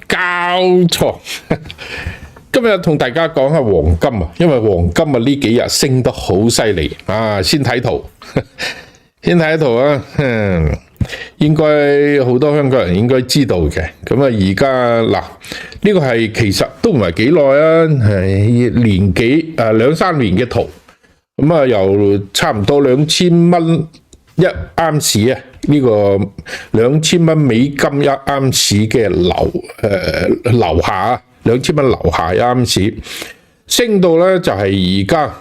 交錯。今日同大家講下黃金啊，因為黃金啊呢幾日升得好犀利啊！先睇圖，先睇圖啊，應該好多香港人應該知道嘅。咁啊，而家嗱呢個係其實都唔係幾耐啊，係年幾2-3年嘅圖。咁啊，由差唔多2000蚊一盎司啊，呢個2000蚊美金一盎司嘅樓下2000蚊樓下一盎司，升到咧就係而家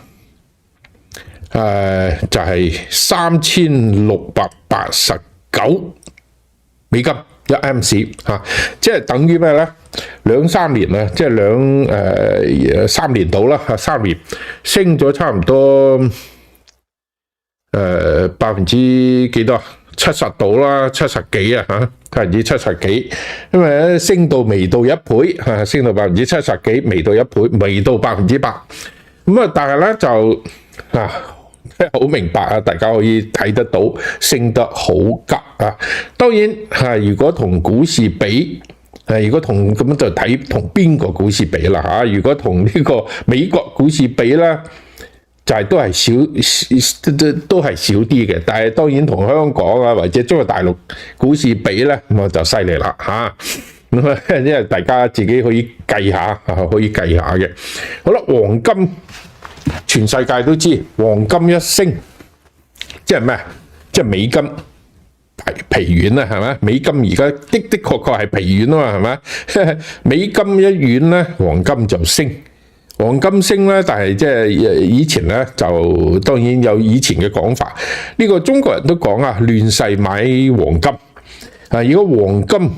就係3689美金一盎司嚇，即係等於咩咧？2-3年啦，即係3年到啦嚇，3年升咗差唔多百分之幾多？70到啦，70幾啊嚇，70%幾，因為咧升到未到1倍嚇，升到70%幾，未到1倍，未到100%。咁啊，但係咧就好明白啊，大家可以睇得到升得好急啊。當然如果同股市比，如果同咁就睇同邊個股市比啦嚇。如果同呢個美國股市比咧，就係都係少啲嘅，但係當然同香港啊或者中國大陸股市比咧，咁就犀利啦嚇。咁啊，因為大家自己可以計下嘅。好啦，黃金全世界都知，黃金一升即係咩？即係美金疲軟啦，係咪？美金而家的確係疲軟啊嘛，係咪？美金一軟咧，黃金就升。黃金升咧，但係即係以前咧就當然有以前嘅講法。呢個中國人都講啊，亂世買黃金啊。如果黃金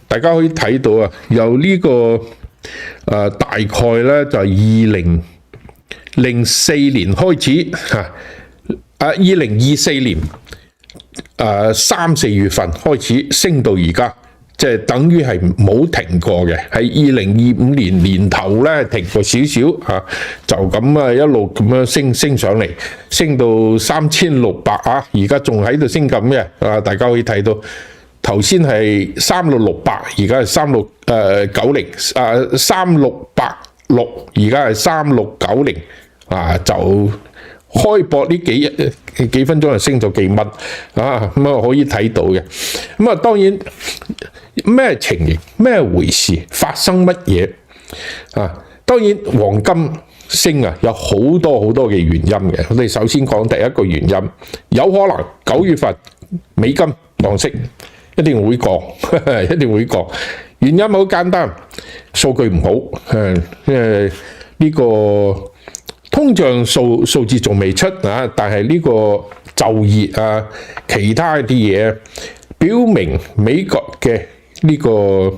大家可以睇到啊，由呢個大概咧就係2004年開始嚇，2024年3-4月份開始升到而家。即係等於係冇停過嘅，喺2025年年頭咧停過少少嚇，就咁啊一路咁樣升上嚟，升到3600啊，而家仲喺度升緊嘅啊！大家可以睇到頭先係36600，而家係36903686，而家係3690啊，就開播呢幾分鐘就升咗幾蚊啊！咁啊可以睇到嘅。咁啊當然咩情形咩回事發生乜嘢啊？當然黃金升啊有好多嘅原因嘅。我哋首先講第一個原因，有可能9月份美金降息一定會降，一定會降。原因好簡單，數據唔好，因為呢個通脹數字仲未出啊，但係呢個就業啊，其他啲嘢表明美國嘅呢個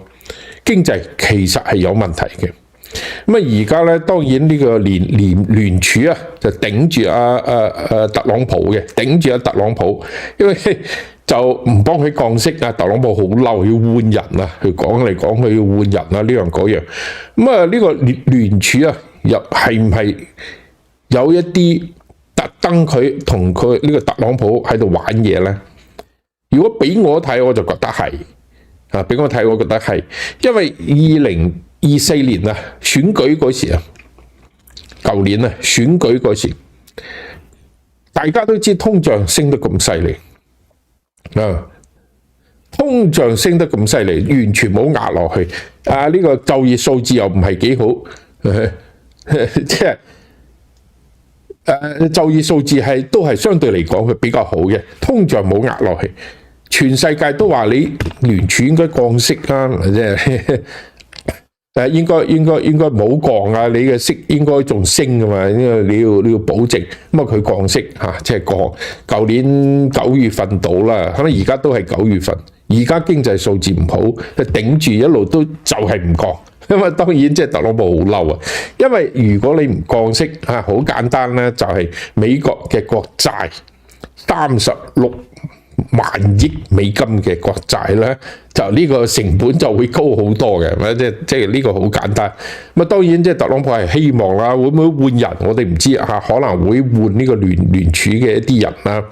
經濟其實係有問題嘅。咁啊，而家咧當然呢個聯儲啊，就頂住特朗普嘅，頂住特朗普，因為就唔幫佢降息啊。特朗普好嬲，要換人啊，佢講嚟講去要換人啊，呢樣嗰樣。咁啊，呢個聯儲啊，又係唔係有一啲特登佢同佢呢個特朗普喺度玩嘢咧？如果俾我睇，我就覺得係啊，俾我睇，我覺得係，因為2024年啊選舉嗰時啊，舊年啊選舉嗰時，大家都知通脹升得咁犀利啊，通脹升得咁犀利，完全冇壓落去啊！呢個就業數字又唔係幾好，即係。就業數字都係相對嚟講佢比較好嘅，通脹冇壓落去，全世界都話你聯儲應該降息啦，即係應該冇降啊，你嘅息應該仲升噶嘛，因為你要保證，咁啊佢降息嚇，即係降，舊年9月份到啦，咁而家都係9月份，而家經濟數字唔好，頂住一路都就係唔降。因為當然即係特朗普好嬲啊，因為如果你唔降息嚇，好簡單咧，就係美國嘅國債36萬億美金嘅國債咧，就呢個成本就會高好多嘅，即係呢個好簡單。咁啊當然即係特朗普係希望啦，會唔會換人我哋唔知嚇，可能會換呢個聯儲嘅一啲人啦。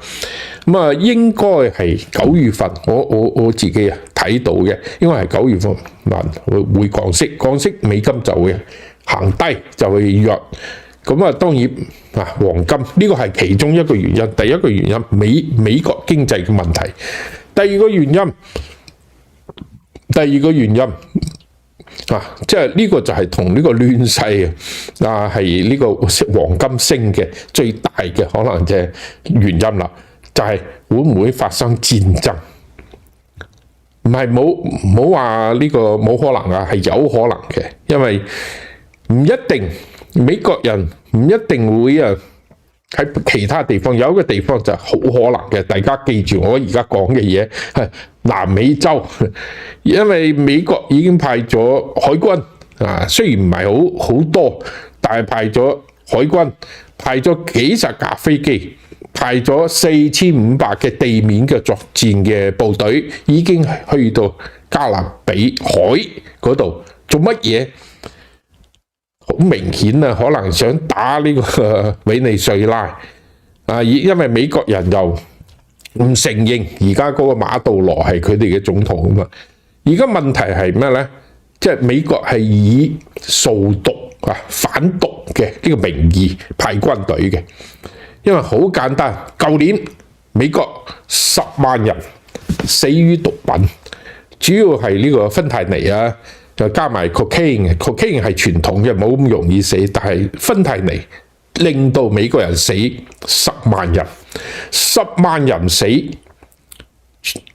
咁啊應該係9月份，我自己啊睇睇到嘅，應該係9月份會降息，美金就會行低，就會弱。咁啊，當然黃金呢個係其中一個原因。第一個原因美國經濟嘅問題，第二個原因即係呢個就係同呢個亂世係呢個黃金升嘅最大嘅可能嘅原因啦，就係會唔會發生戰爭？唔係冇話呢個冇可能啊，係有可能嘅，因為唔一定美國人唔一定會喺其他地方，有一個地方就係好可能嘅。大家記住我而家講嘅嘢係南美洲，因為美國已經派咗海軍雖然唔係好多，但係派咗海軍，派咗幾十架飛機，派咗4500嘅地面嘅作戰嘅部隊，已經去到加勒比海嗰度做乜嘢？好明顯可能想打呢個委內瑞拉因為美國人又唔承認而家嗰個馬杜羅係佢哋嘅總統啊嘛。而家問題係咩呢？即係美國係以掃毒反毒嘅呢個名義派軍隊嘅，因為好簡單，舊年美國10萬人死於毒品，主要係呢個芬太尼就加埋 cocaine 係傳統嘅，冇咁容易死，但係芬太尼令到美國人死10萬人，10萬人死，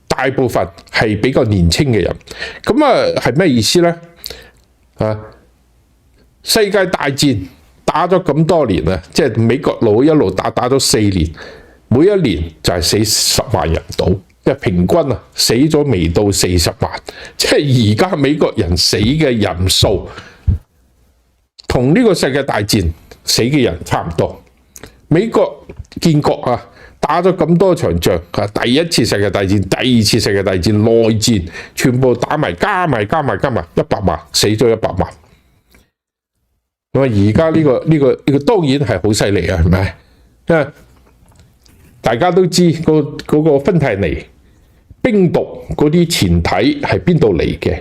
大部分係比較年輕嘅人。咁係咩意思呢？世界大戰打咗咁多年即係美國佬一路打咗4年，每一年就係死10萬人到。即係平均死咗未到40萬，即係而家美國人死嘅人數同呢個世界大戰死嘅人差唔多。美國建國打咗咁多場仗第一次世界大戰、第二次世界大戰、內戰，全部打埋加埋100萬，死咗100萬。咁而家呢個當然係好犀利係咪？因為大家都知嗰個芬太尼冰毒嗰啲前體係邊度嚟嘅？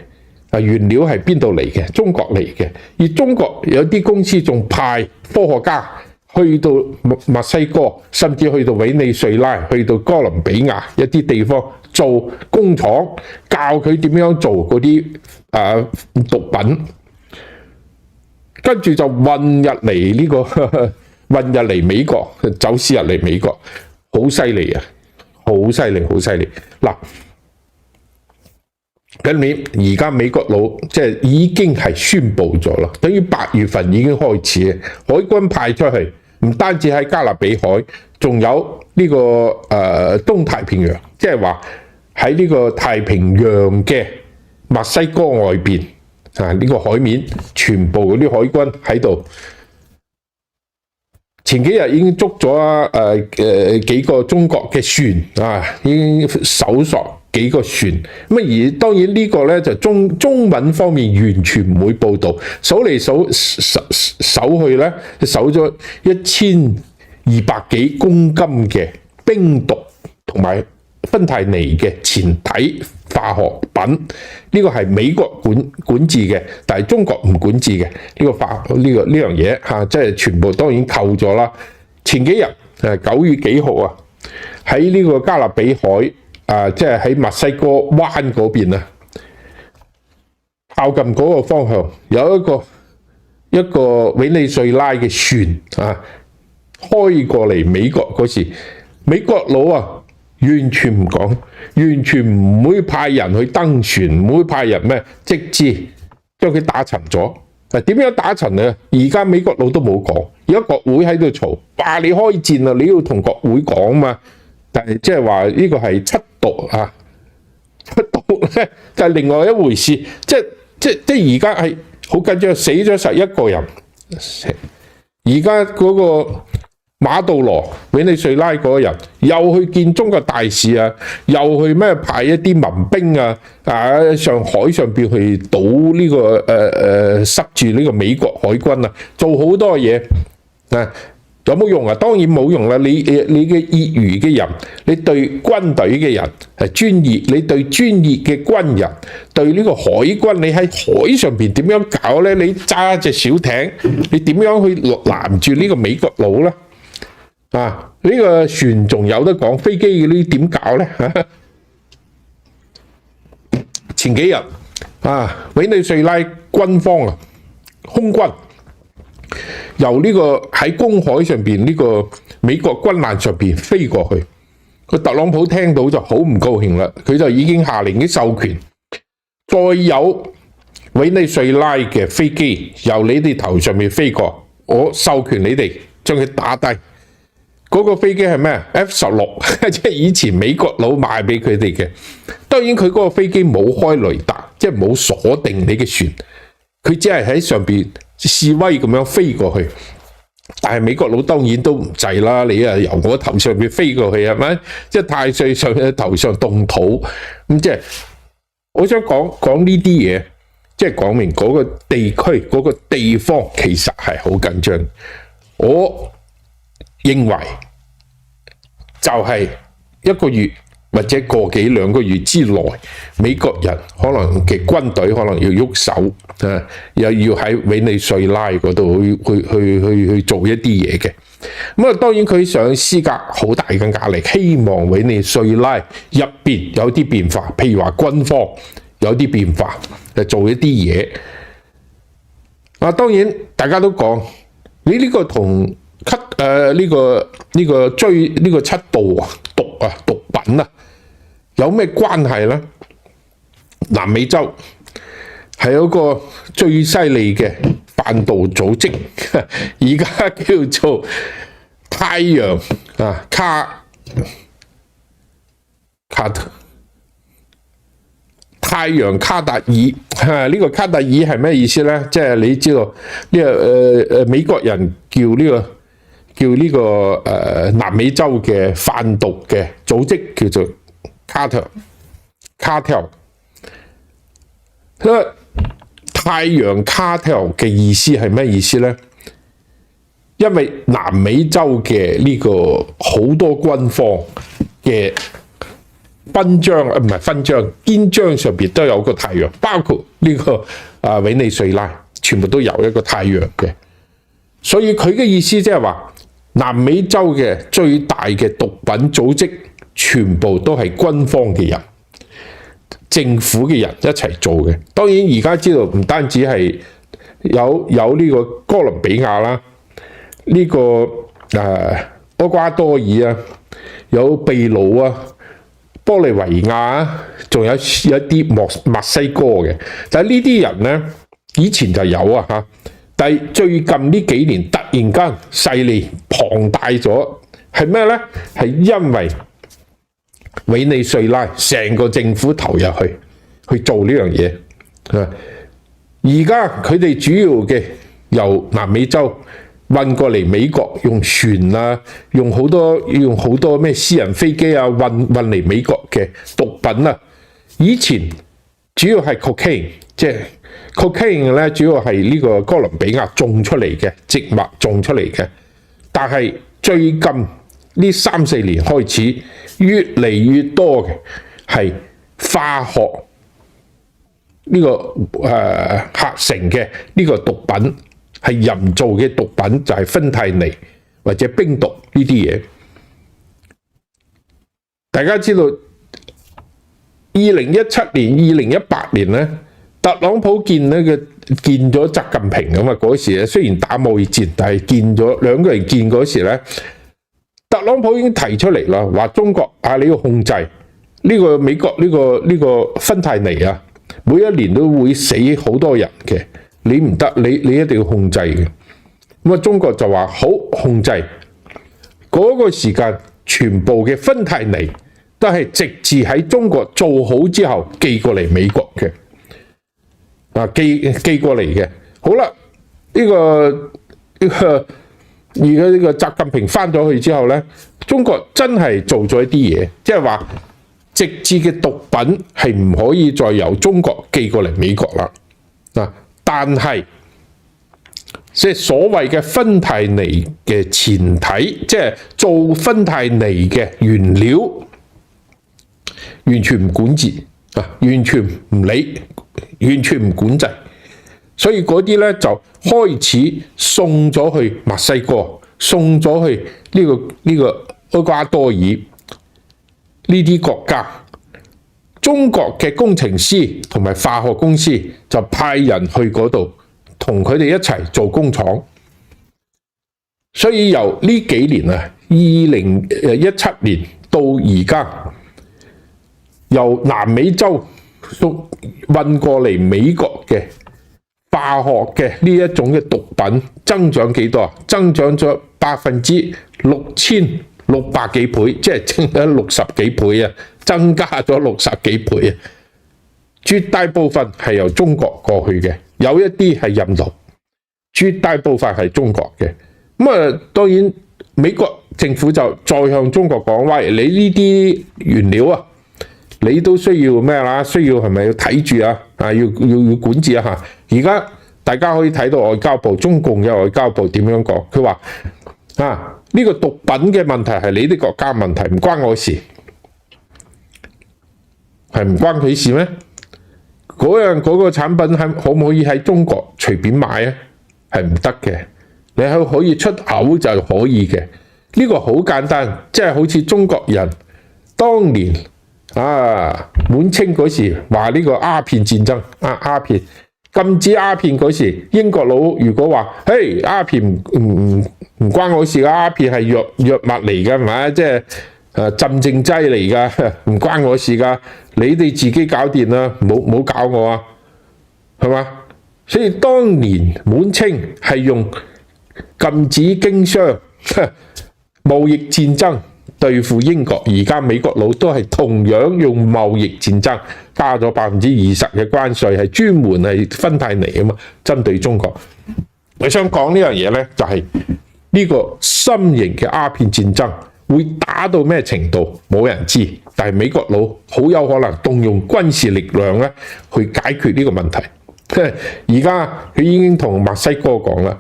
原料係邊度嚟嘅？中國嚟嘅。而中國有啲公司仲派科學家去到墨西哥，甚至去到委內瑞拉、去到哥倫比亞一啲地方做工廠，教佢點樣做嗰啲毒品，跟住就運入嚟美國，走私入嚟美國。好犀利好犀利嗱！今年而家美國佬即係已經係宣布咗啦，等於8月份已經開始，海軍派出去，唔單止喺加勒比海，仲有呢個東太平洋，即係話喺呢個太平洋嘅墨西哥外邊呢個海面，全部嗰啲海軍喺度。前幾日已經捉咗幾個中國嘅船已經搜索幾個船。咁而當然呢個咧就中文方面完全唔會報導，搜嚟搜去咧，搜咗1200幾公斤嘅冰毒同埋芬太尼嘅前體化學品，呢個係美國管治嘅，但係中國唔管治嘅呢樣嘢即係全部當然扣咗啦。前幾日9月幾號喺呢個加勒比海即係喺墨西哥灣嗰邊靠近嗰個方向有一個委內瑞拉嘅船開過嚟美國嗰時，美國佬完全唔講，完全唔會派人去登船，唔會派人直接將佢打沉咗。點樣打沉呢？而家美國佬都冇講，而家國會喺度嘈，話你開戰啦，你要同國會講嘛。但係即係話呢個係緝毒緝毒咧就係另外一回事。即而家係好緊張，死咗11個人。而家嗰個馬杜羅委內瑞拉嗰個人又去見中國大使又去派一啲民兵上海上邊去堵呢個塞住呢個美國海軍做好多嘢有冇用啊？當然冇用啦！你嘅業餘嘅人，你對軍隊嘅人係專業，你對專業嘅軍人，對呢個海軍，你喺海上邊點樣搞咧？你揸隻小艇，你點樣去攔住呢個美國佬咧？啊！呢個船仲有得講，飛機嘅呢點搞咧？前幾日啊，委內瑞拉軍方啊，空軍由呢個喺公海上邊呢個美國軍艦上邊飛過去，個特朗普聽到就好唔高興啦，佢就已經下令啲授權，再有委內瑞拉嘅飛機由你哋頭上面飛過，我授權你哋將佢打低。嗰個飛機係咩 F-16，即係以前美國佬賣俾佢哋嘅。當然佢嗰個飛機冇開雷達，即係冇鎖定你嘅船，佢只係喺上邊示威咁樣飛過去。但係美國佬當然都唔制啦，你啊由我頭上邊飛過去係咪？即係太歲上嘅頭上動土咁，即係我想講呢啲嘢，即係講明嗰個地區嗰個地方其實係好緊張。我認為就係一個月或者個幾兩個月之內，美國人可能嘅軍隊可能要喐手啊，又要喺委內瑞拉嗰度去做一啲嘢嘅。咁啊，當然佢想施加好大嘅壓力，希望委內瑞拉入邊有啲變化，譬如話軍方有啲變化，就做一啲嘢。啊，當然大家都講你呢個同呢個追呢個七度啊毒品啊有咩關係咧？南美洲係有個最犀利嘅販毒組織，而家叫做太陽啊太陽卡達爾，呢個卡達爾係咩意思咧？即係你知道呢個美國人叫呢個南美洲嘅販毒嘅組織叫做cartel。太陽 cartel 嘅意思係咩意思咧？因為南美洲嘅呢個好多軍方嘅勳章唔係勳章，肩章上邊都有個太陽，包括呢個委內瑞拉全部都有一個太陽嘅。所以佢嘅意思即係話，南美洲嘅最大嘅毒品組織全部都係軍方嘅人、政府嘅人一齊做嘅。當然而家知道唔單止係有呢個哥倫比亞啦，呢個厄瓜多爾啊，有秘魯啊、玻利維亞啊，仲有一啲墨西哥嘅。但係呢啲人咧，以前就有啊嚇。但係最近呢幾年突然間勢力龐大咗，係咩咧？係因為委內瑞拉成個政府投入去做呢樣嘢。而家佢哋主要嘅由南美洲運過嚟美國，用船啊，用好多咩私人飛機啊，運嚟美國嘅毒品啊，以前主要係 cocaine， 即係 cocaine 咧，主要係呢個哥倫比亞種出嚟嘅植物種出嚟嘅。但係最近呢3-4年開始，越嚟越多嘅係化學呢個合成嘅呢個毒品，係人造嘅毒品，就係芬太尼或者冰毒呢啲嘢。大家知道2017年、2018年咧，特朗普見咗習近平咁啊，嗰時咧雖然打貿易戰，但係兩個人見嗰時咧，特朗普已經提出嚟啦，話中國你要控制呢個美國呢個芬太尼啊，每一年都會死好多人嘅，你唔得，你一定要控制嘅。咁啊，中國就話好控制，嗰個時間全部嘅芬太尼都係直至喺中國做好之後寄過嚟美國嘅。寄過嚟嘅。好啦，而家呢個習近平翻咗去之後咧，中國真係做咗一啲嘢，即係話直至嘅毒品係唔可以再由中國寄過嚟美國啦。但係即係所謂嘅芬太尼嘅前體，即係做芬太尼嘅原料，完全唔管治啊，完全唔理，完全唔管制，所以嗰啲咧就開始送咗去墨西哥，送咗去呢個厄瓜多爾呢啲國家。中國嘅工程師同埋化學公司就派人去嗰度，同佢哋一齊做工廠。所以由呢幾年啊，2017年到而家，由南美洲運過嚟美國嘅化學嘅呢一種嘅毒品增長幾多啊？增長咗6600幾倍，即係增咗60幾倍啊！增加咗60幾倍啊！絕大部分係由中國過去嘅，有一啲係印度，絕大部分係中國嘅。咁當然美國政府就再向中國講：喂，你呢啲原料啊，你都需要咩啦？需要係咪要睇住啊？要管治一下。而家大家可以睇到外交部，中共嘅外交部點樣講？佢話呢個毒品嘅問題係你啲國家問題，唔關我事。係唔關佢事咩？嗰個產品可唔可以喺中國隨便買啊？係唔得嘅。你係可以出口就可以嘅。呢個好簡單，即係好似中國人當年滿清嗰時話呢個鴉片戰爭鴉片禁止鴉片嗰時，英國佬如果話：嘿，鴉片唔關我事㗎，鴉片係藥物嚟㗎，係咪？即係鎮靜劑嚟㗎，唔關我事㗎，你哋自己搞掂啦，唔好搞我啊，係嘛？所以當年滿清係用禁止經商、貿易戰爭對付英國，而家美國佬都係同樣用貿易戰爭加咗20%嘅關稅，係專門係芬太尼啊嘛，針對中國。我想講呢樣嘢咧，就係呢個新型嘅鴉片戰爭。會打到咩程度冇人知，但係美國佬好有可能動用軍事力量咧去解決呢個問題。而家佢已經同墨西哥講啦，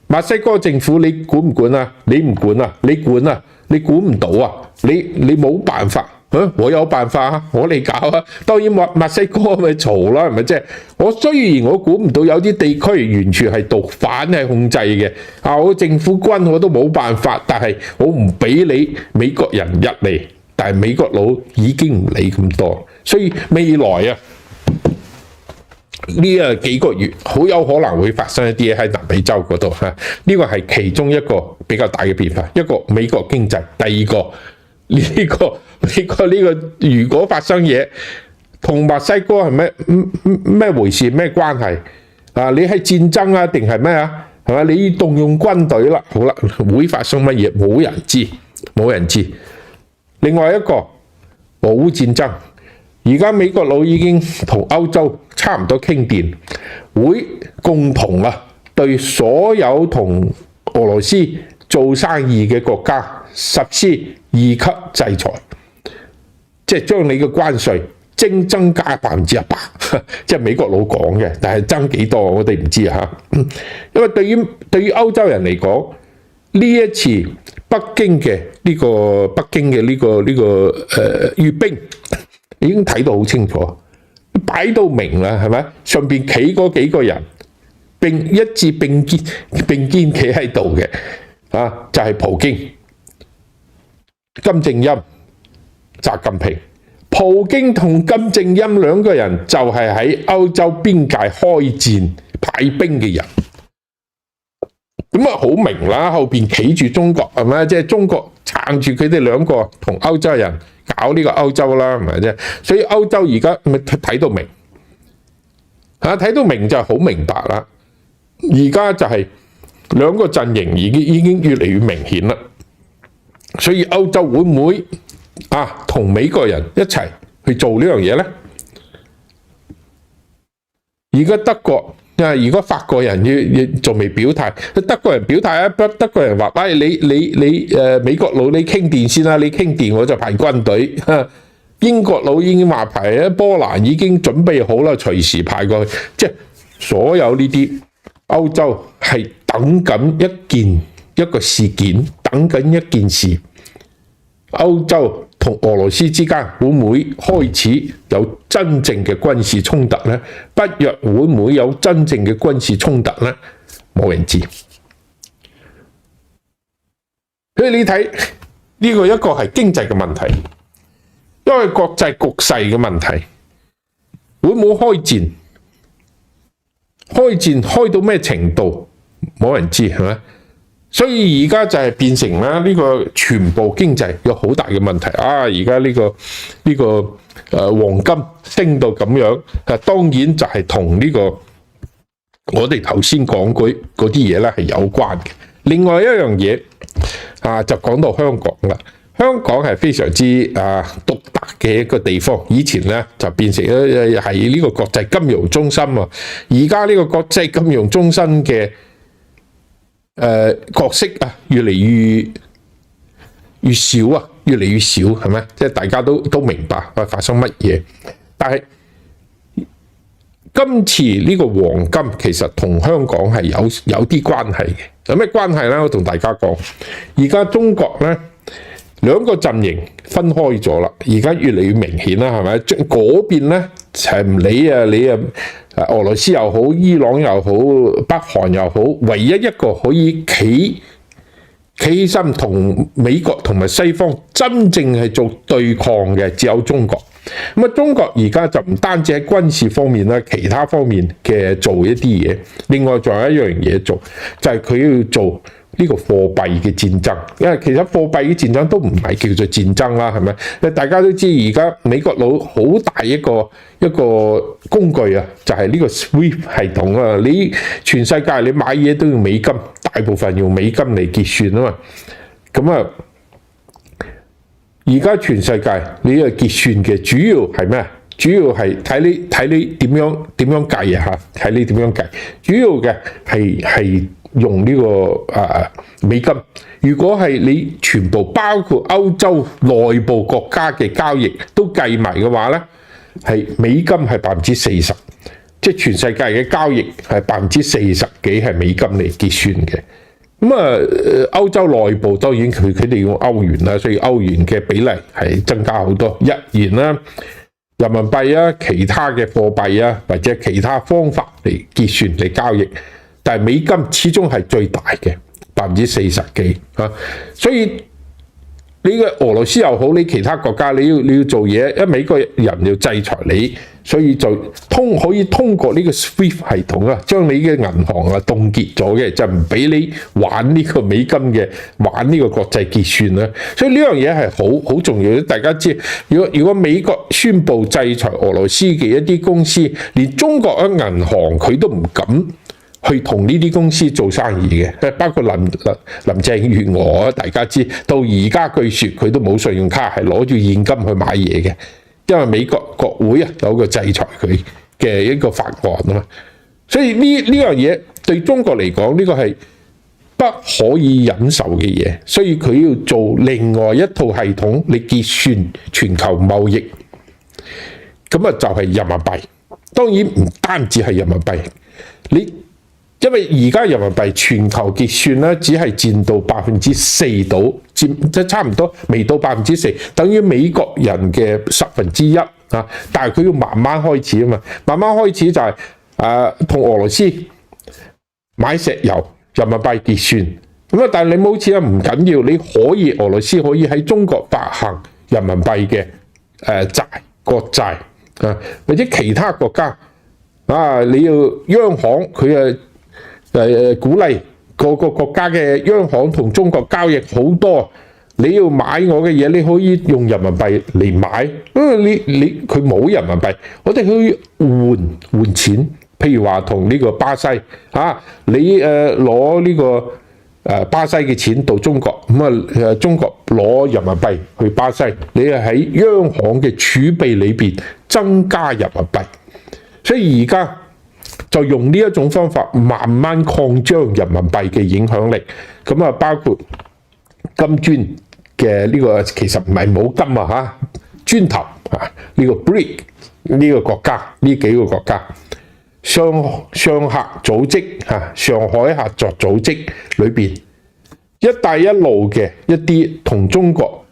墨西哥政府你管唔管啊？你唔管啊？你管啊？你管唔到啊？你冇辦法。我有辦法啊，我嚟搞啊！當然墨西哥咪嘈啦，係咪啫？我雖然我估唔到有啲地區完全係毒販係控制嘅，我政府軍我都冇辦法，但係我唔俾你美國人入嚟，但係美國佬已經唔理咁多，所以未來啊呢幾個月好有可能會發生一啲嘢喺南美洲嗰度嚇，呢個係其中一個比較大嘅變化。一個美國經濟，第二個呢個。如果發生嘢，同墨西哥係咩回事？咩關係？你係戰爭啊，定係咩啊？係咪？你要動用軍隊啦，好啦，會發生乜嘢？冇人知，冇人知。另外一個俄烏戰爭，而家美國佬已經同歐洲差唔多傾掂，會共同對所有同俄羅斯做生意嘅國家實施2級制裁。即係將你嘅關稅增加100%，即係美國佬講嘅，但係增幾多我哋唔知嚇。因為對於歐洲人嚟講，呢一次北京嘅呢個閱兵已經睇到好清楚，擺到明啦，係咪？上邊企嗰幾個人一致並肩企喺度嘅就係普京、金正恩、習近平。普京同金正恩兩個人就係喺歐洲邊界開戰派兵嘅人，咁好明啦，後邊企住中國係咪？即係中國撐住佢哋兩個同歐洲人搞呢個歐洲啦，係咪啫？所以歐洲而家咪睇到明睇到明就好明白啦。而家就係兩個陣營已經越嚟越明顯啦。所以歐洲會唔會同美國人一齊去做呢樣嘢呢？而家德國如果法國人仲未表態，德國人表態啊！德國人話：喂，你美國佬你傾掂先啦，你傾掂我就派軍隊。英國佬已經話派，波蘭已經準備好啦，隨時派過去。即係所有呢啲歐洲係等緊一個事件，等緊一件事，歐洲同俄羅斯之間會唔會開始有真正嘅軍事衝突呢？北約會唔會有真正嘅軍事衝突呢？冇人知。所以你睇呢個一個係經濟嘅問題，因為國際局勢嘅問題，會唔會開戰？開到咩程度？冇人知係咪？所以而家就係變成啦，呢個全部經濟有好大嘅問題啊！而家呢個黃金升到咁樣，當然就係同呢個我哋頭先講嗰啲嘢咧係有關嘅。另外一樣嘢就講到香港啦。香港係非常之獨特嘅一個地方，以前咧就變成係呢個國際金融中心啊。而家呢個國際金融中心嘅角色越嚟越少啊，越嚟越少係咪？即係大家都明白發生乜嘢，但係今次呢個黃金其實同香港係有啲關係嘅。有咩關係咧？我同大家講，而家中國咧兩個陣營分開咗啦，而家越嚟越明顯啦，係咪？嗰邊咧就唔理俄羅斯又好，伊朗又好，北韓又好，唯一一個可以企起身同美國同埋西方真正係做對抗嘅，只有中國。咁中國而家就唔單止喺軍事方面啦，其他方面嘅做一啲嘢，另外仲有一樣嘢做，就係佢要做呢個貨幣嘅戰爭。因為其實貨幣嘅戰爭都唔係叫做戰爭啦，係咪？大家都知而家美國佬好大一個工具啊，就係呢個 SWIFT 系統啊。你全世界你買嘢都要美金，大部分用美金嚟結算啊嘛。咁而家全世界你嘅結算嘅主要係咩？主要係睇你點樣計啊嚇，睇你點樣計。主要嘅係用呢個美金。如果係你全部包括歐洲內部國家嘅交易都計埋嘅話咧，係美金係40%，即係全世界嘅交易係40%幾係美金嚟結算嘅。歐洲內部當然佢哋用歐元啦，所以歐元嘅比例係增加好多。日元啦、人民幣啊、其他嘅貨幣啊，或者其他方法嚟結算嚟交易，但係美金始終係最大嘅40%幾啊，所以你嘅俄羅斯又好，你其他國家你要做嘢，因為美國人要制裁你，所以就可以通過呢個 SWIFT 系統啊，將你嘅銀行凍結咗嘅，就唔俾你玩呢個美金嘅，玩呢個國際結算啦。所以呢樣嘢係好重要。大家知，如果美國宣布制裁俄羅斯嘅一啲公司，連中國嘅銀行佢都唔敢去同呢啲公司做生意嘅，包括林鄭月娥，大家知到而家據說佢都冇信用卡，係攞住現金去買嘢嘅，因為美國國會有個制裁佢嘅一個法案啊嘛，所以呢樣嘢對中國嚟講呢個係不可以忍受嘅嘢，所以佢要做另外一套系統嚟結算全球貿易，咁就係人民幣。當然唔單止係人民幣，因為而家人民幣全球結算咧，只係佔到4%到，即係差唔多未到4%，等於美國人嘅1/10啊。但係佢要慢慢開始啊嘛，慢慢開始就係同俄羅斯買石油，人民幣結算咁啊。但係你冇錢啊，唔緊要，你可以俄羅斯可以喺中國發行人民幣嘅國債啊，或者其他國家你要央行佢鼓勵個國家嘅央行同中國交易好多，你要買我嘅嘢，你可以用人民幣嚟買。佢冇人民幣，我哋可以換錢。譬如話同呢個巴西你攞呢個巴西嘅錢到中國，咁中國攞人民幣去巴西，你係喺央行嘅儲備裏邊增加人民幣，所以而家就用呢一種方法慢慢擴張人民幣嘅影響力，咁包括金磚嘅呢個其實唔係冇金磚頭呢個 BRIC 呢個國家，呢幾個國家，上合組織上海合作組織裏邊，一帶一路嘅一啲同中國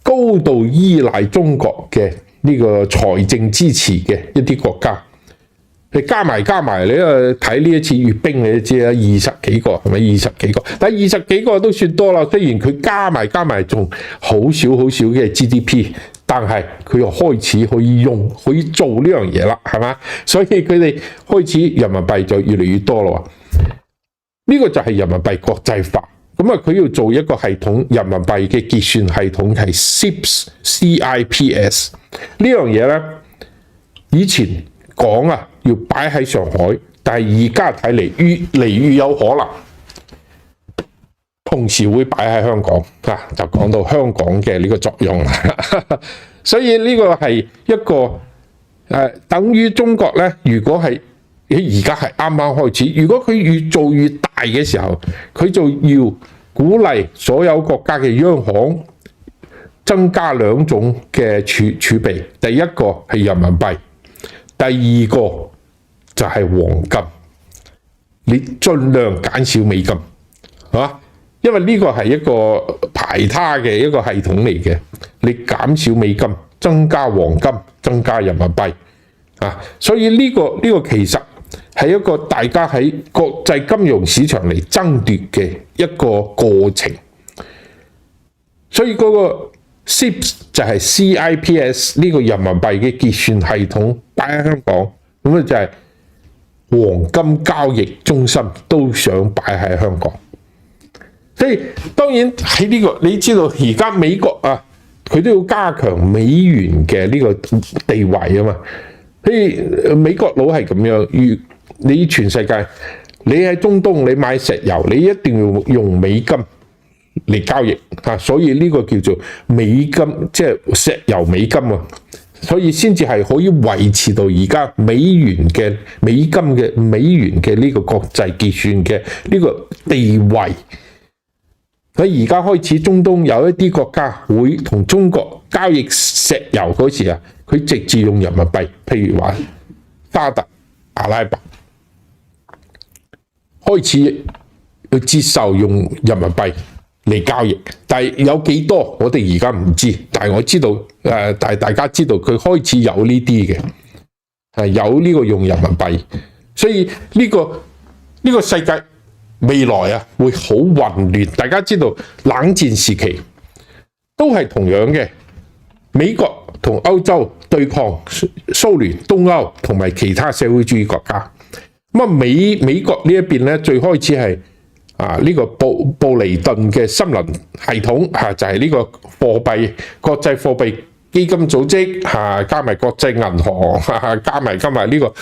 高度依賴中國嘅呢個財政支持嘅一啲國家，你加埋，你睇呢一次閱兵你都知啦，20幾個係咪？20幾個，但係20幾個都算多啦。雖然佢加埋仲好少嘅 GDP， 但係佢又開始可以做呢樣嘢啦，係嘛？所以佢哋開始人民幣就越嚟越多啦。呢個就係人民幣國際化。咁啊，佢要做一個系統，人民幣嘅結算系統係 CIPS 呢樣嘢咧。以前講要擺喺上海，但係而家睇嚟越嚟越有可能，同時會擺喺香港就講到香港嘅呢個作用。所以呢個係一個等於中國咧，如果係而家係啱啱開始，如果佢越做越大嘅時候，佢就要鼓勵所有國家嘅央行增加2種嘅儲備，第一個係人民幣，第二個就係黃金，你盡量減少美金，因為呢個係一個排他嘅一個系統嚟嘅，你減少美金，增加黃金，增加人民幣，所以呢個其實係一個大家喺國際金融市場嚟爭奪嘅一個過程，所以嗰個 CIPS 就係 CIPS 呢個人民幣嘅結算系統擺喺香港，咁就係黃金交易中心都想擺喺香港。所以當然喺呢個你知道而家美國佢都要加強美元嘅呢個地位啊嘛。譬如美國佬係咁樣，你全世界你喺中東你買石油，你一定要用美金嚟交易所以呢個叫做美金，即係石油美金啊，所以先至係可以維持到而家美元嘅呢個國際結算嘅呢個地位。喺而家開始，中東有一啲國家會同中國交易石油嗰時佢直接用人民幣，譬如話沙特阿拉伯開始要接受用人民幣嚟交易，但係有幾多我哋而家唔知，但係我知道但係大家知道佢開始有呢啲嘅，有呢個用人民幣，所以呢個世界未來會好混亂。大家知道冷戰時期都係同樣嘅，美國同歐洲對抗蘇聯、東歐同埋其他社會主義國家。咁美國呢一邊咧，最開始係呢個布尼頓嘅森林系統就係呢個國際貨幣基金組織加埋國際銀行加埋呢個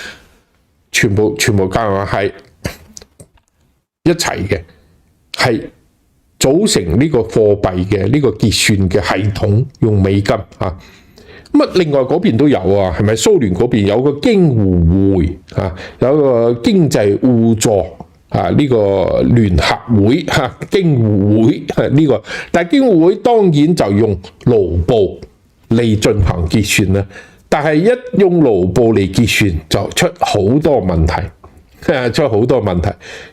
全部加埋係一齊嘅，係組成呢個貨幣嘅呢個結算嘅系統，用美金另外嗰邊都有係咪？蘇聯嗰邊有個京互會有個經濟互助呢個聯合會京互會呢個，但係京互會當然就用盧布嚟進行結算啦。但係一用盧布嚟結算就出好多問題。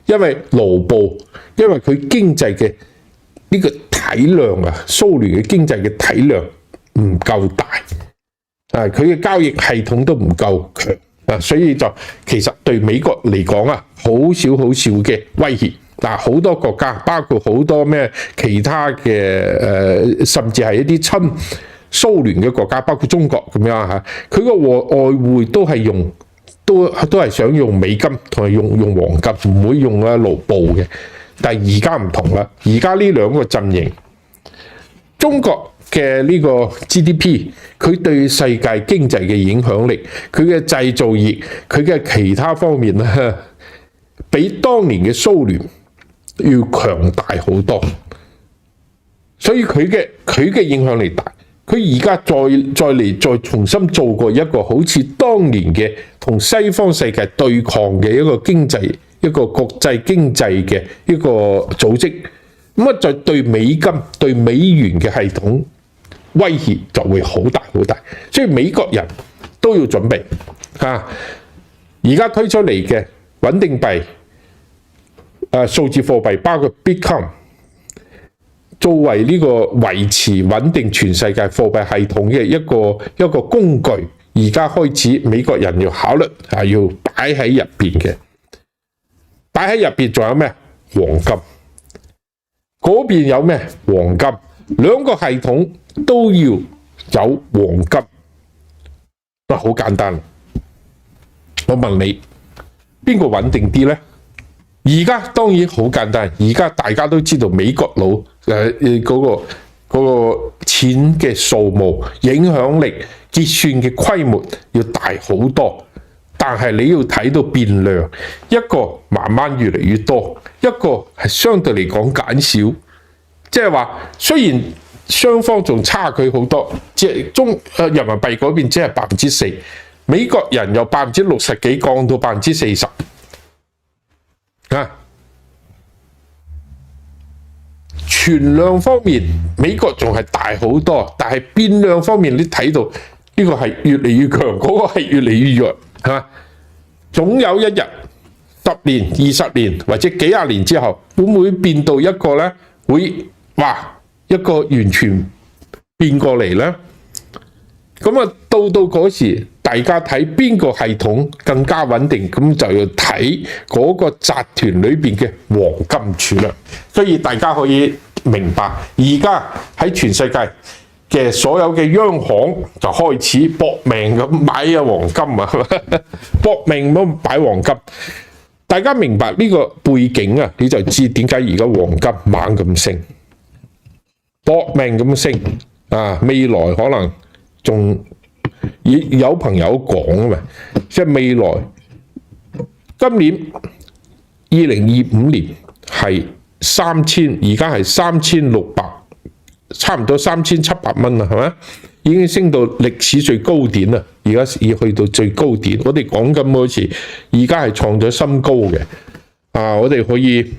因為盧布，因為佢經濟嘅呢個體量蘇聯嘅經濟嘅體量唔夠大，佢嘅交易系統都唔夠強，所以就其實對美國嚟講好少嘅威脅。好多國家包括好多其他嘅甚至係一啲親蘇聯嘅國家，包括中國咁樣佢個外匯都係用。都係想用美金同埋用黃金，唔會用盧布嘅。但係而家唔同啦，而家呢兩個陣營，中國嘅呢個 GDP， 佢對世界經濟嘅影響力，佢嘅製造業，佢嘅其他方面比當年嘅蘇聯要強大好多，所以佢嘅影響力大。佢而家再重新做過一個好似當年嘅同西方世界對抗嘅一個經濟，一個國際經濟嘅一個組織，咁就對美金、對美元嘅系統威脅就會好大，所以美國人都要準備而家推出嚟嘅穩定幣、數字貨幣，包括 Bitcoin， 作為呢個維持穩定全世界貨幣系統嘅一個工具，而家開始美國人要考慮要擺喺入邊嘅。擺喺入邊仲有咩？黃金。嗰邊有咩？黃金。兩個系統都要有黃金。好簡單。我問你，邊個穩定啲呢？而家當然好簡單，而家大家都知道美國佬嗰個錢嘅數目、影響力、結算嘅規模要大好多。但係你要睇到變量，一個慢慢越嚟越多，一個係相對嚟講減少。即係話，雖然雙方仲差距好多，即係人民幣嗰邊只係4%，美國人由60%幾降到40%。存量方面，美國仲係大好多，但係變量方面，你睇到呢個係越嚟越強，嗰個係越嚟越弱，係嘛？總有一日10年、20年或者幾廿年之後，會唔會變到一個呢？會一個完全變過嚟呢？咁啊，到嗰時，大家睇邊個系統更加穩定，咁就要睇嗰個集團裏邊嘅黃金儲量。所以大家可以明白，而家喺全世界嘅所有嘅央行就開始搏命咁買黃金啊，搏命咁擺黃金。大家明白呢個背景啊，你就知點解而家黃金猛咁升，搏命咁升啊！未來可能仲有朋友講啊嘛，即係未來今年2025年係3000，而家係3600，差唔多3700蚊啦，係咪？已經升到歷史最高點啦，而家已去到最高點。我哋講緊嗰時，而家係創咗新高嘅。我哋可以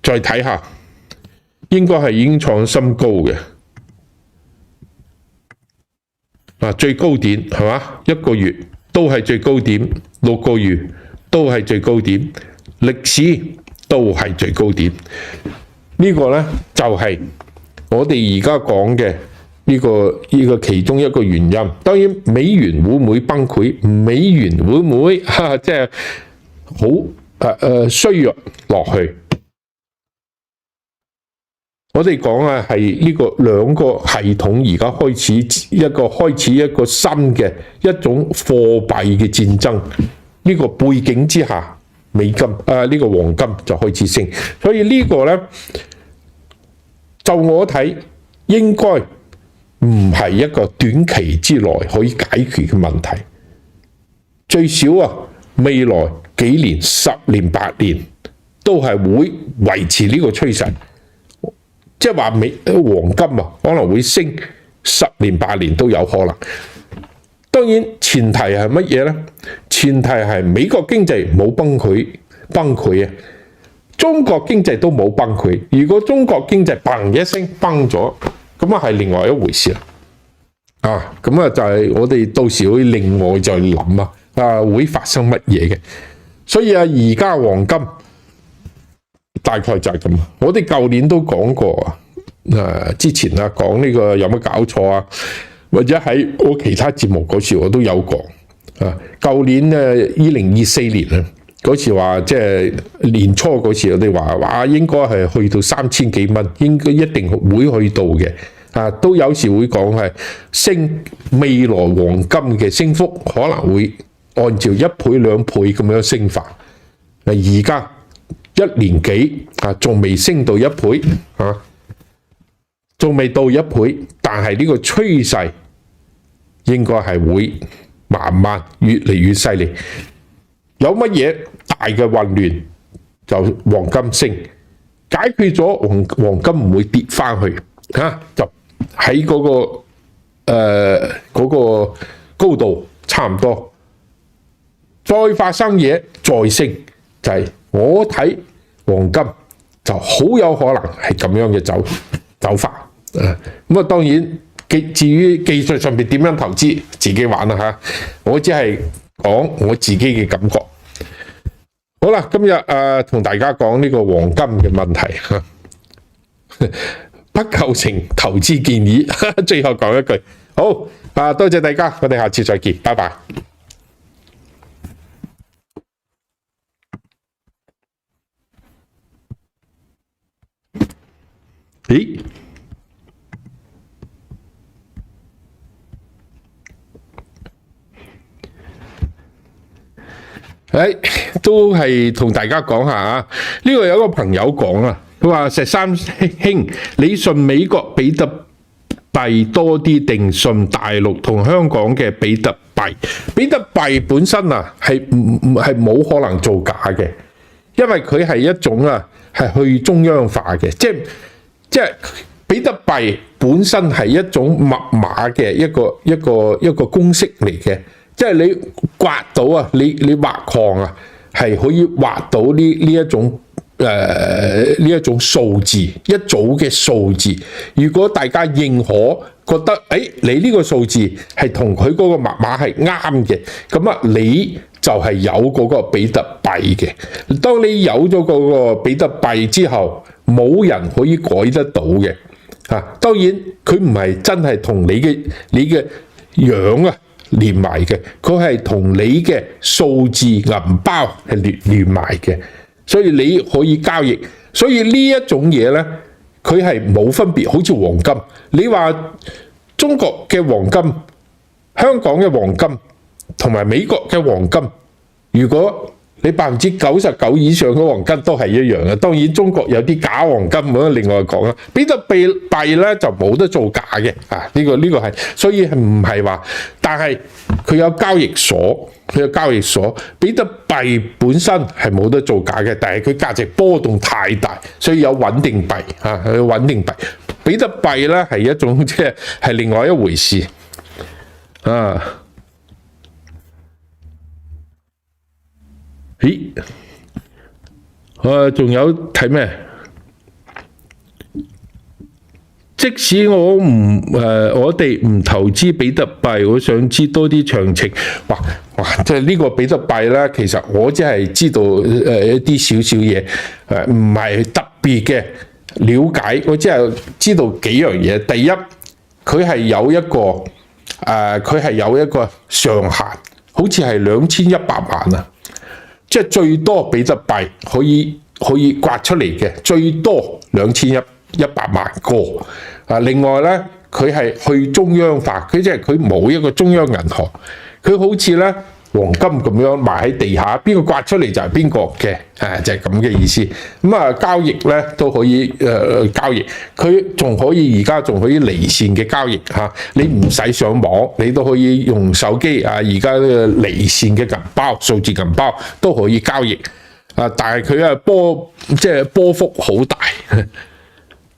再睇下，應該係已經創咗新高嘅。最高點係嘛？1個月都係最高點，6個月都係最高點，歷史都係最高點。呢個呢，就係我哋而家講嘅呢個其中一個原因。當然美元會唔會崩潰？美元會唔會即係好衰弱落去？我哋講係呢個兩個系統而家開始一個新嘅一種貨幣嘅戰爭。呢個背景之下，美金呢個黃金就開始升。所以呢個呢，就我睇應該唔係一個短期之內可以解決嘅問題。最少未來幾年、10年、8年都係會維持呢個趨勢。即係話黃金可能會升10年、8年都有可能。當然前提係乜嘢呢？前提係美國經濟冇崩潰啊！中國經濟都冇崩潰。如果中國經濟砰一聲崩咗，咁係另外一回事啦。咁就係我哋到時會另外再諗會發生乜嘢嘅。所以而家黃金大概就係咁。我哋舊年都講過之前講呢個有乜搞錯啊？或者喺我其他節目嗰時我都有講。舊年2024年嗰時話即係年初嗰時我哋話應該係去到3000幾蚊，應該一定會去到嘅。都有時會講係升，未來黃金嘅升幅可能會按照1倍2倍咁樣升法。而家1年幾仲未升到1倍仲未到1倍，但係呢個趨勢應該係會慢慢越嚟越犀利。有乜嘢大嘅混亂就黃金升，解決咗黃金唔會跌翻去就喺嗰個高度差唔多。再發生嘢再升，就係我睇黃金就好有可能係咁樣嘅走法。咁當然至於技術上面點樣投資，自己玩啦。我只係講我自己嘅感覺。好啦，今日同大家講呢個黃金嘅問題，不構成投資建議。最後講一句，好多謝大家，我哋下次再見，拜拜。咦？都係同大家講下啊！呢個有一個朋友講啊，佢話石山兄，你信美國比特幣多啲定信大陸同香港嘅比特幣？比特幣本身啊係冇可能造假嘅，因為佢係一種係去中央化嘅，即係比特幣本身係一種密碼嘅一個公式嚟嘅。即係你刮到啊，你挖礦啊，係可以挖到呢一種數字，一組嘅數字。如果大家認可，覺得你呢個數字係同佢嗰個密碼係啱嘅，咁你就係有嗰個比特幣嘅。當你有咗嗰個比特幣之後，冇人可以改得到嘅。當然佢唔係真係同你嘅樣啊連埋嘅，佢係同你嘅數字銀包係連埋嘅，所以你可以交易。所以呢一種嘢呢，佢係冇分別，好似黃金。你話中國嘅黃金、香港嘅黃金同埋美國嘅黃金，如果你99%以上嘅黃金都係一樣嘅。當然中國有啲假黃金，咁另外講啦。比特幣咧就冇得造假嘅，呢個係，所以唔係話，但係佢有交易所，比特幣本身係冇得造假嘅，但係佢價值波動太大，所以有穩定幣穩定幣。比特幣咧係一種即係另外一回事咦？仲有睇咩？即使我哋唔投資比特幣，我想知多啲詳情。哇！即係呢個比特幣咧，其實我只係知道一啲少嘢，唔係特別嘅了解。我只係知道幾樣嘢。第一，佢係有一個上限，好似係2100萬啊。即係最多比特幣可以刮出嚟嘅，最多2100萬個。另外咧，佢係去中央化，佢即係佢冇一個中央銀行，佢好似咧黃金咁樣埋喺地下，邊個刮出嚟就係邊個嘅，就係咁嘅意思。交易咧都可以交易，佢仲可以而家仲可以離線嘅交易你唔使上網，你都可以用手機而家離線嘅銀包、數字銀包都可以交易但係佢波幅好大。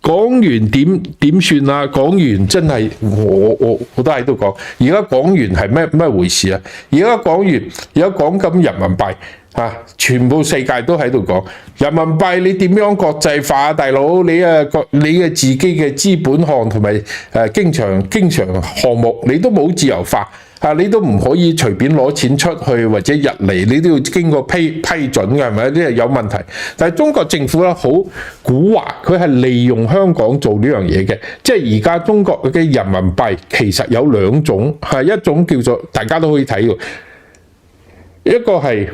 港元點算啊？港元真係我都喺度講，而家港元係咩回事啊？而家港元而家講緊人民幣全部世界都喺度講人民幣，你點樣國際化啊？大佬，你嘅自己嘅資本項同埋經常項目，你都冇自由化。你都唔可以隨便攞錢出去或者入嚟，你都要經過批准嘅，係咪？呢係有問題。但係中國政府咧好蠱惑，佢係利用香港做呢樣嘢嘅。即係而家中國嘅人民幣其實有兩種，一種叫做大家都可以睇到，一個係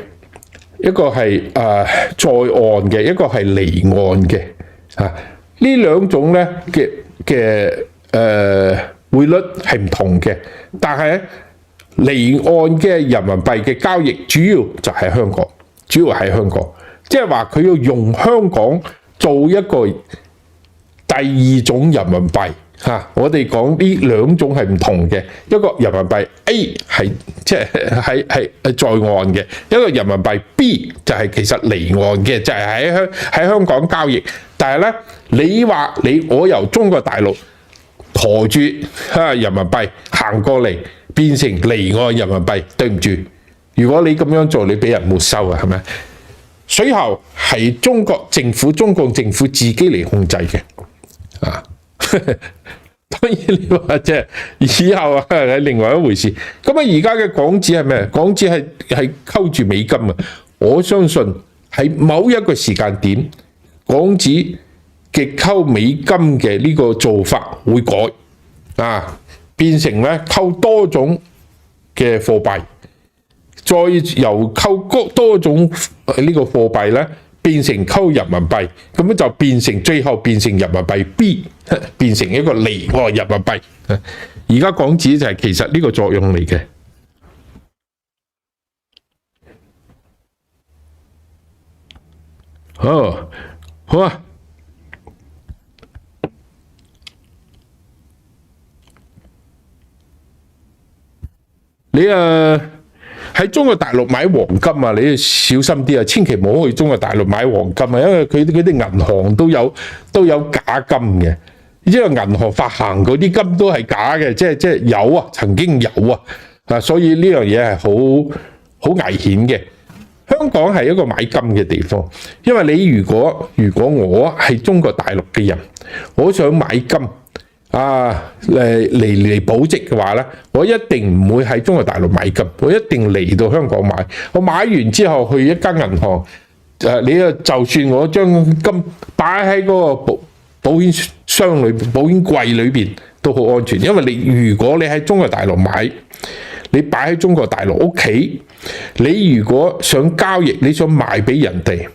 在岸嘅，一個係離岸嘅。呢兩種咧嘅匯率係唔同嘅，但係離岸嘅人民幣嘅交易主要就係香港，即係話佢要用香港做一個第二種人民幣我哋講呢兩種係唔同嘅，一個人民幣 A 係即係在岸嘅，一個人民幣 B 就係其實離岸嘅，就係喺香港交易。但係咧，你話我由中國大陸馱住人民幣行過嚟，變成離岸人民幣，對唔住，如果你咁樣做，你俾人沒收啊，係咪？水喉係中國政府、中共政府自己嚟控制嘅，當然你話即係以後係另外一回事。咁啊，而家嘅港紙係咩？港紙係溝住美金啊！我相信喺某一個時間點，港紙嘅溝美金嘅呢個做法會改啊，變成咧溝多種嘅貨幣，再由溝多種呢個貨幣咧變成溝人民幣，咁樣就變成最後變成人民幣 B， 變成一個離岸人民幣。而家港紙就係其實呢個作用嚟嘅。好啊。你喺中國大陸買黃金啊，你要小心啲啊，千祈唔好去中國大陸買黃金啊，因為佢啲銀行都有假金嘅，因為銀行發行嗰啲金都係假嘅，即係有啊，曾經有啊，所以呢樣嘢係好危險嘅。香港係一個買金嘅地方，因為你如果我係中國大陸嘅人，我想買金嚟保值嘅話咧，我一定唔會喺中國大陸買金，我一定嚟到香港買。我買完之後去一間銀行，你就算我將金擺喺嗰個保險箱裏邊、保險櫃裏邊都好安全，因為如果你喺中國大陸買，你擺喺中國大陸屋企，你如果想交易，你想賣俾人哋，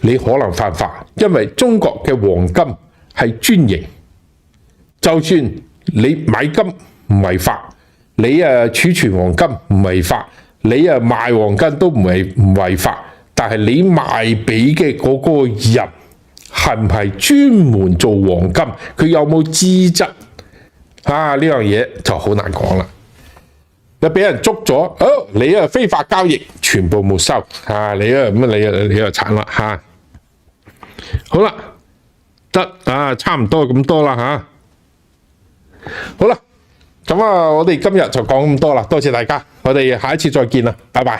你可能犯法，因為中國嘅黃金係專營。就算你買金唔違法，你儲存黃金唔違法，你賣黃金都唔違法，但係你賣俾嘅嗰個人係唔係專門做黃金？佢有冇資質？呢樣嘢就好難講啦。你俾人捉咗，你非法交易，全部沒收，你又慘啦嚇。好啦，得差唔多咁多啦嚇。好啦，咁我哋今日就講咁多啦，多謝大家，我哋下一次再見啦，拜拜。